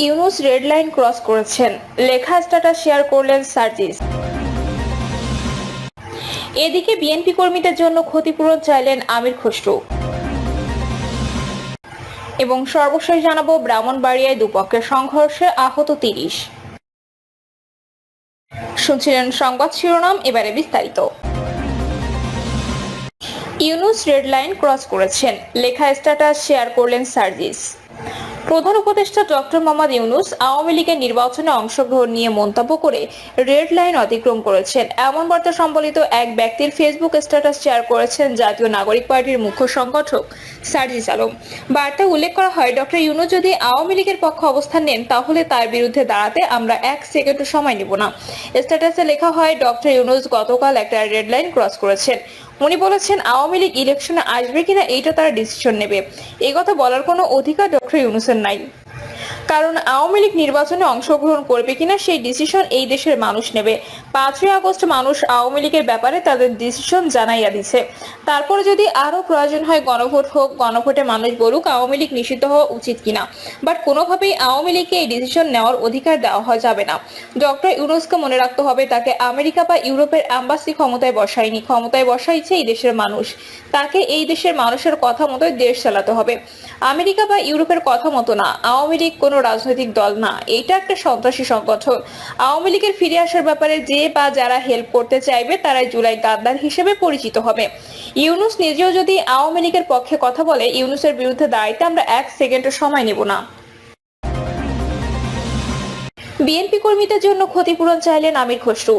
Yunus red line cross করেছেন, লেখা status share করলেন সার্জিস। এদিকে বিএনপি কর্মীদের জন্য ক্ষতিপূরণ চাইলেন আমির খসরু। এবং সর্বশেষ জানাবো, ব্রাহ্মণবাড়িয়ায় দুপক্ষের সংঘর্ষে আহত ৩০। শুনছিলেন সংবাদ শিরোনাম, এবারে বিস্তারিত। ইউনূস রেড লাইন ক্রস করেছেন, লেখা স্ট্যাটাস শেয়ার করলেন সার্জিস। প্রধান উপদেষ্টা ডক্টর মোহাম্মদ ইউনূস আওয়ামী লীগের নির্বাচনে অংশগ্রহণ নিয়ে মন্তব্য করে রেড লাইন অতিক্রম করেছেন এমন বার্তা সম্বলিত এক ব্যক্তির ফেসবুক স্ট্যাটাস শেয়ার করেছেন জাতীয় নাগরিক পার্টির মুখ্য সংগঠক সার্জিস আলম। বার্তায় উল্লেখ করা হয়, ডক্টর ইউনূস যদি আওয়ামী লীগের পক্ষে অবস্থান নেন তাহলে তার বিরুদ্ধে দাঁড়াতে আমরা 1 সেকেন্ডও সময় নেব না। স্ট্যাটাসে লেখা হয়, ডক্টর ইউনূস গতকাল একটা রেড লাইন ক্রস করেছেন। উনি বলেছেন আওয়ামী লীগ ইলেকশনে আসবে কিনা এইটা তারা ডিসিশন নেবে। এই কথা বলার কোনো অধিকার ডক্টর ইউনূসের নাই, কারণ আওয়ামী লীগ নির্বাচনে অংশগ্রহণ করবে কিনা সেই ডিসিশন এই দেশের মানুষ নেবে। 5ই আগস্ট মানুষ আওয়ামী লীগের ব্যাপারে তাদের ডিসিশন জানাইয়া দিছে। তারপরে যদি আরো প্রয়োজন হয় গণভোট হোক, গণভোটে মানুষ বলুক আওয়ামী লীগ নিষিদ্ধ হওয়া উচিত কিনা। বাট কোনোভাবেই আওয়ামী লীগকে এই ডিসিশন নেওয়ার অধিকার দেওয়া যাবে না। ডক্টর ইউনূসকে মনে রাখতে হবে, তাকে আমেরিকা বা ইউরোপের অ্যাম্বাসি ক্ষমতায় বসায়নি, ক্ষমতায় বসাইছে এই দেশের মানুষ। তাকে এই দেশের মানুষের কথা মতোই দেশ চালাতে হবে, আমেরিকা বা ইউরোপের কথা মতো না। আওয়ামী লীগ কোনো রাজনৈতিক দল না, এটা একটা সন্ত্রাসী সংগঠন। আওয়ামী লীগের ফিরে আসার ব্যাপারে যে বা যারা হেল্প করতে চাইবে তারাই জুলাই গাদ্দার হিসেবে পরিচিত হবে। ইউনূস নিজেও যদি আওয়ামী লীগের পক্ষে কথা বলে, ইউনূসের বিরুদ্ধে দাঁড়াইতে আমরা 1 সেকেন্ডও সময় নেব না। বিএনপি কর্মীদের জন্য ক্ষতিপূরণ চাইলেন আমির খসরু।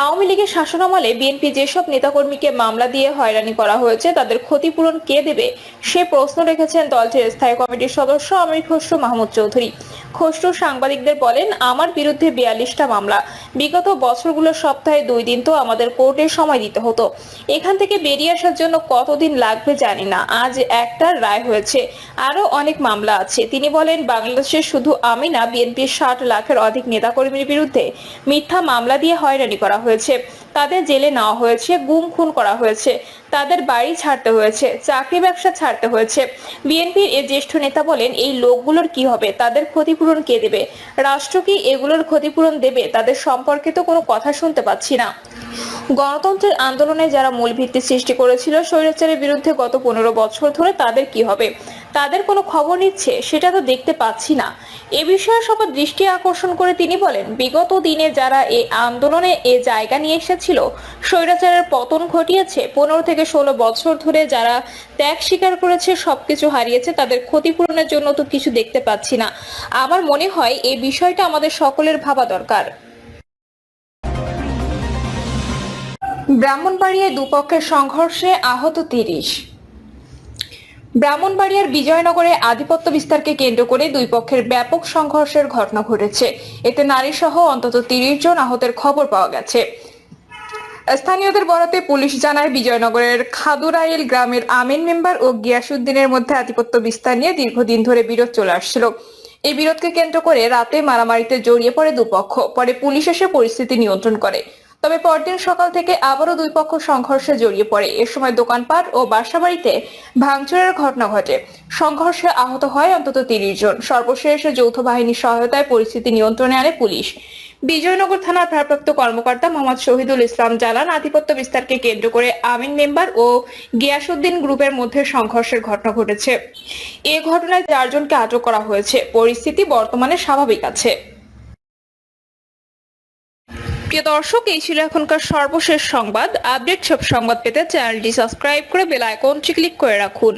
আওয়ামী লীগের শাসনামলে বিএনপি যেসব নেতাকর্মীকে মামলা দিয়ে হয়রানি করা হয়েছে তাদের ক্ষতিপূরণ কে দেবে সে প্রশ্ন রেখেছেন দলটির স্থায়ী কমিটির সদস্য আমির খসরু মাহমুদ চৌধুরী। খসরু সাংবাদিকদের বলেন, আমার বিরুদ্ধে 42টা মামলা। বিগত বছরগুলোর সপ্তাহে 2 দিন তো আমাদের কোর্টে সময় দিতে হতো। এখান থেকে বেরিয়ে আসার জন্য কতদিন লাগবে জানি না। আজ একটা রায় হয়েছে, আরো অনেক মামলা আছে। তিনি বলেন, বাংলাদেশে শুধু আমি না, বিএনপির 60 লাখের অধিক নেতাকর্মীর বিরুদ্ধে মিথ্যা মামলা দিয়ে হয়রানি করা হয়েছে। তাদের জেলে নেওয়া হয়েছে, গুম খুন করা হয়েছে, তাদের বাড়ি ছাড়তে হয়েছে, চাকরি ব্যবসা ছাড়তে হয়েছে। বিএনপির এই জ্যেষ্ঠ নেতা বলেন, এই লোকগুলোর কি হবে, তাদের ক্ষতিপূরণ কে দেবে? রাষ্ট্র কি এগুলোর ক্ষতিপূরণ দেবে? তাদের সম্পর্কে তো কোনো কথা শুনতে পাচ্ছি না। গণতন্ত্রের আন্দোলনে যারা মূল ভিত্তি সৃষ্টি করেছিল স্বৈরাচারের বিরুদ্ধে গত 15 বছর ধরে, তাদের কি হবে? তাদের কোনো খবর নিচ্ছে সেটা তো দেখতে পাচ্ছি না। এ বিষয়ে সবার দৃষ্টি আকর্ষণ করে তিনি বলেন, বিগত দিনে যারা এই আন্দোলনে এ জায়গা নিয়ে এসেছিল, স্বৈরাচারের পতন ঘটিয়েছে, 15 থেকে 16 বছর ধরে যারা ত্যাগ স্বীকার করেছে, সবকিছু হারিয়েছে, তাদের ক্ষতিপূরণের জন্য তো কিছু দেখতে পাচ্ছি না। আমার মনে হয় এই বিষয়টা আমাদের সকলের ভাবা দরকার। ব্রাহ্মণবাড়িয়ায় দুপক্ষের সংঘর্ষে আহত 30। ব্রাহ্মণবাড়িয়ার বিজয়নগরে আধিপত্য বিস্তারকে কেন্দ্র করে দুই পক্ষের ব্যাপক সংঘর্ষের ঘটনা ঘটেছে। এতে নারী সহ অন্তত 30 জন আহতের খবর পাওয়া গেছে। স্থানীয়দের বরাতে পুলিশ জানায়, বিজয়নগরের খাদুরাইল গ্রামের আমিন মেম্বার ও গিয়াসউদ্দিনের মধ্যে আধিপত্য বিস্তার নিয়ে দীর্ঘদিন ধরে বিরোধ চলে আসছিল। এই বিরোধকে কেন্দ্র করে রাতে মারামারিতে জড়িয়ে পড়ে দুপক্ষ। পরে পুলিশ এসে পরিস্থিতি নিয়ন্ত্রণ করে। তবে পরদিন সকাল থেকে আবারও দুই পক্ষ সংঘর্ষে জড়িয়ে পড়ে। এ সময় দোকানপাট ও বাসাবাড়িতে ভাঙচুরের ঘটনা ঘটে। সংঘর্ষে আহত হয় অন্তত 30 জন। সর্বশেষ যৌথ বাহিনীর সহায়তায় পরিস্থিতি নিয়ন্ত্রণে আনে পুলিশ। বিজয়নগর থানার ভারপ্রাপ্ত কর্মকর্তা মোহাম্মদ শহীদুল ইসলাম জানান, আধিপত্য বিস্তারকে কেন্দ্র করে আমিন মেম্বার ও গিয়াসউদ্দিন গ্রুপের মধ্যে সংঘর্ষের ঘটনা ঘটেছে। এ ঘটনায় 4 জনকে আটক করা হয়েছে। পরিস্থিতি বর্তমানে স্বাভাবিক আছে। প্রিয় দর্শক, এই ছিল এখনকার সর্বশেষ সংবাদ। আপডেট সব সংবাদ পেতে চ্যানেলটি সাবস্ক্রাইব করে বেল আইকনটি ক্লিক করে রাখুন।